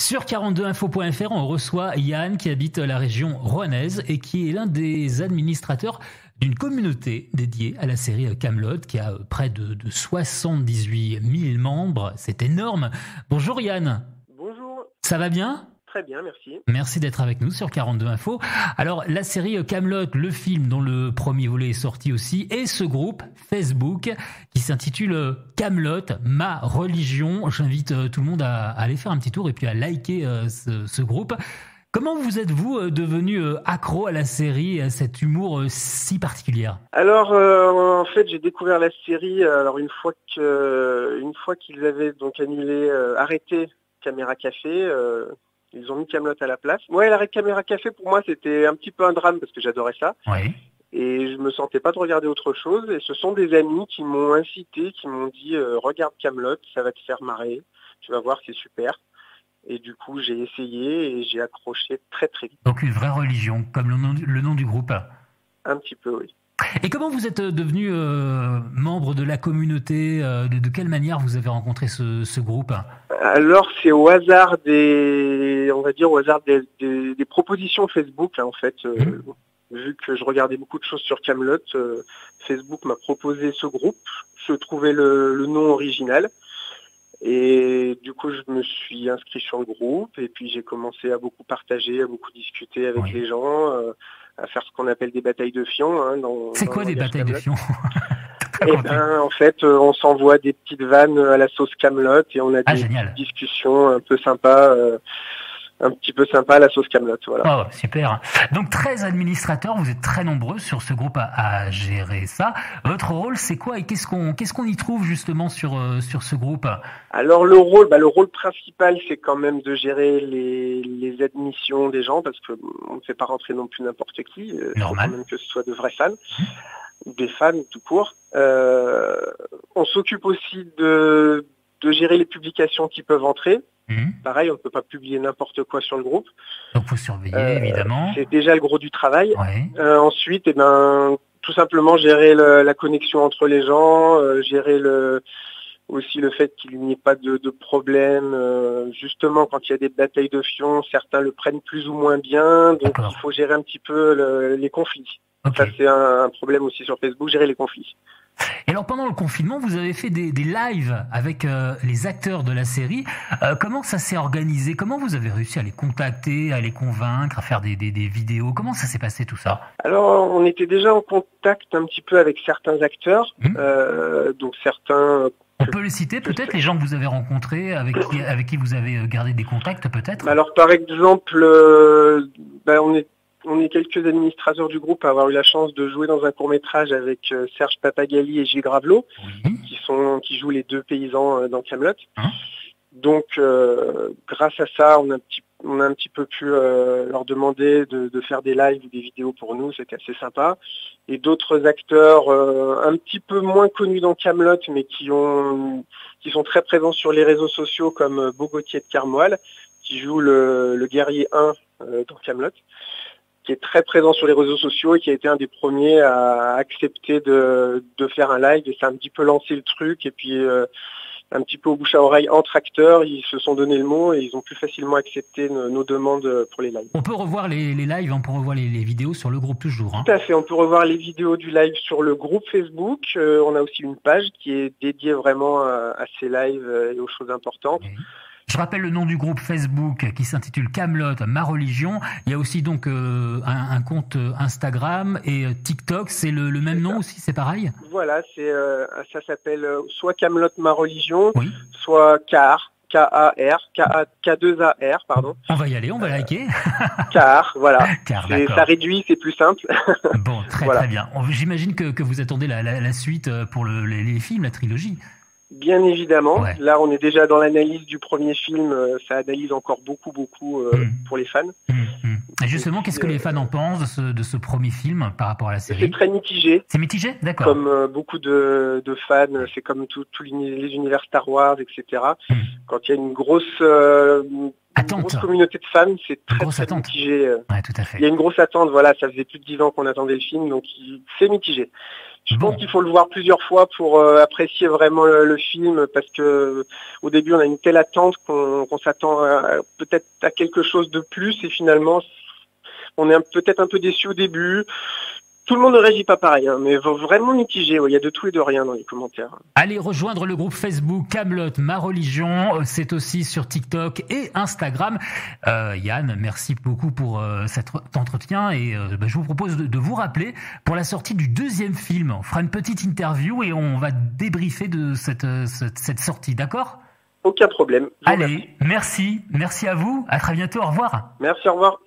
Sur 42info.fr, on reçoit Yann qui habite la région rouennaise et qui est l'un des administrateurs d'une communauté dédiée à la série Kaamelott qui a près de 78 000 membres. C'est énorme. Bonjour Yann. Bonjour. Ça va bien ? Très bien, merci. Merci d'être avec nous sur 42info. Alors, la série Kaamelott, le film dont le premier volet est sorti aussi, et ce groupe Facebook qui s'intitule Kaamelott, ma religion. J'invite tout le monde à aller faire un petit tour et puis à liker ce groupe. Comment vous êtes-vous devenu accro à la série, à cet humour si particulier ? Alors, en fait, j'ai découvert la série une fois qu'ils avaient donc arrêté Caméra Café. Ils ont mis Kaamelott à la place. Ouais, l'arrêt de Caméra Café, pour moi, c'était un petit peu un drame parce que j'adorais ça. Oui. Et je me sentais pas de regarder autre chose. Et ce sont des amis qui m'ont incité, qui m'ont dit regarde Kaamelott, ça va te faire marrer. Tu vas voir, c'est super. Et du coup, j'ai essayé et j'ai accroché très très vite. Donc une vraie religion, comme le nom du groupe. Un petit peu, oui. Et comment vous êtes devenu membre de la communauté ? De quelle manière vous avez rencontré ce groupe ? Alors c'est au hasard des propositions Facebook, en fait. Vu que je regardais beaucoup de choses sur Kaamelott, Facebook m'a proposé ce groupe. Je trouvais le nom original. Et du coup, je me suis inscrit sur le groupe et puis j'ai commencé à beaucoup partager, à beaucoup discuter avec les gens, à faire ce qu'on appelle des batailles de fions. C'est quoi des batailles de fions ? En fait, on s'envoie des petites vannes à la sauce Kaamelott et on a des discussions un peu sympas, un petit peu sympa à la sauce Kaamelott. Voilà. Oh, super. Donc 13 administrateurs, vous êtes très nombreux sur ce groupe à gérer ça. Votre rôle, c'est quoi et qu'est-ce qu'on y trouve justement sur ce groupe ? Alors le rôle principal, c'est quand même de gérer les admissions des gens parce que on ne fait pas rentrer non plus n'importe qui. Normal. Faut quand même que ce soit de vrais fans. Des fans tout court. On s'occupe aussi de gérer les publications qui peuvent entrer. Pareil, on ne peut pas publier n'importe quoi sur le groupe. Donc il faut surveiller, évidemment. C'est déjà le gros du travail. Ouais. Ensuite, tout simplement gérer la connexion entre les gens, gérer aussi le fait qu'il n'y ait pas de problème. Justement, quand il y a des batailles de fions, certains le prennent plus ou moins bien. Donc il faut gérer un petit peu les conflits. Okay. Ça, c'est un problème aussi sur Facebook, gérer les conflits. Et alors pendant le confinement, vous avez fait des lives avec les acteurs de la série. Comment ça s'est organisé ? Comment vous avez réussi à les contacter, à les convaincre, à faire des vidéos ? Comment ça s'est passé tout ça ? Alors on était déjà en contact un petit peu avec certains acteurs, donc certains... On peut les citer peut-être, les gens que vous avez rencontrés, avec qui vous avez gardé des contacts peut-être ? Alors par exemple, on est quelques administrateurs du groupe à avoir eu la chance de jouer dans un court-métrage avec Serge Papagali et Gilles Gravelot, qui jouent les deux paysans dans Kaamelott. Donc, grâce à ça, on a un petit peu pu leur demander de faire des lives ou des vidéos pour nous, c'était assez sympa. Et d'autres acteurs un petit peu moins connus dans Kaamelott, mais qui sont très présents sur les réseaux sociaux, comme Bogotier de Carmoil, qui joue le guerrier 1 dans Kaamelott, qui est très présent sur les réseaux sociaux et qui a été un des premiers à accepter de faire un live. Et ça a un petit peu lancé le truc. Et puis, un petit peu au bouche à oreille entre acteurs, ils se sont donné le mot et ils ont plus facilement accepté nos demandes pour les lives. On peut revoir les lives, on peut revoir les vidéos sur le groupe toujours. Tout à fait, on peut revoir les vidéos du live sur le groupe Facebook. On a aussi une page qui est dédiée vraiment à ces lives et aux choses importantes. Je rappelle le nom du groupe Facebook qui s'intitule Kaamelott, ma religion. Il y a aussi donc un compte Instagram et TikTok. C'est le même nom aussi, c'est pareil ? Voilà, ça s'appelle soit Kaamelott, ma religion, soit K2AR, pardon. On va y aller, on va liker. Car, voilà. Ça réduit, c'est plus simple. Bon, très bien. J'imagine que vous attendez la suite pour les films, la trilogie. Bien évidemment. Là, on est déjà dans l'analyse du premier film. Ça analyse encore beaucoup pour les fans. Et justement, qu'est-ce que les fans en pensent de ce premier film par rapport à la série ? C'est très mitigé. C'est mitigé ? D'accord. Comme beaucoup de fans, c'est comme tous les univers Star Wars, etc. Quand il y a une grosse communauté de fans, c'est très mitigé. Ouais, tout à fait. Il y a une grosse attente, voilà, ça faisait plus de 10 ans qu'on attendait le film, donc c'est mitigé. Je pense qu'il faut le voir plusieurs fois pour apprécier vraiment le film, parce que au début on a une telle attente qu'on s'attend peut-être à quelque chose de plus, et finalement on est peut-être un peu déçu au début. Tout le monde ne réagit pas pareil, mais vraiment mitigé. Il y a de tout et de rien dans les commentaires. Allez rejoindre le groupe Facebook Kaamelott, ma religion. C'est aussi sur TikTok et Instagram. Yann, merci beaucoup pour cet entretien, et je vous propose de vous rappeler pour la sortie du deuxième film. On fera une petite interview et on va débriefer de cette sortie, d'accord ? Aucun problème. Allez, merci à vous. À très bientôt. Au revoir. Merci, au revoir.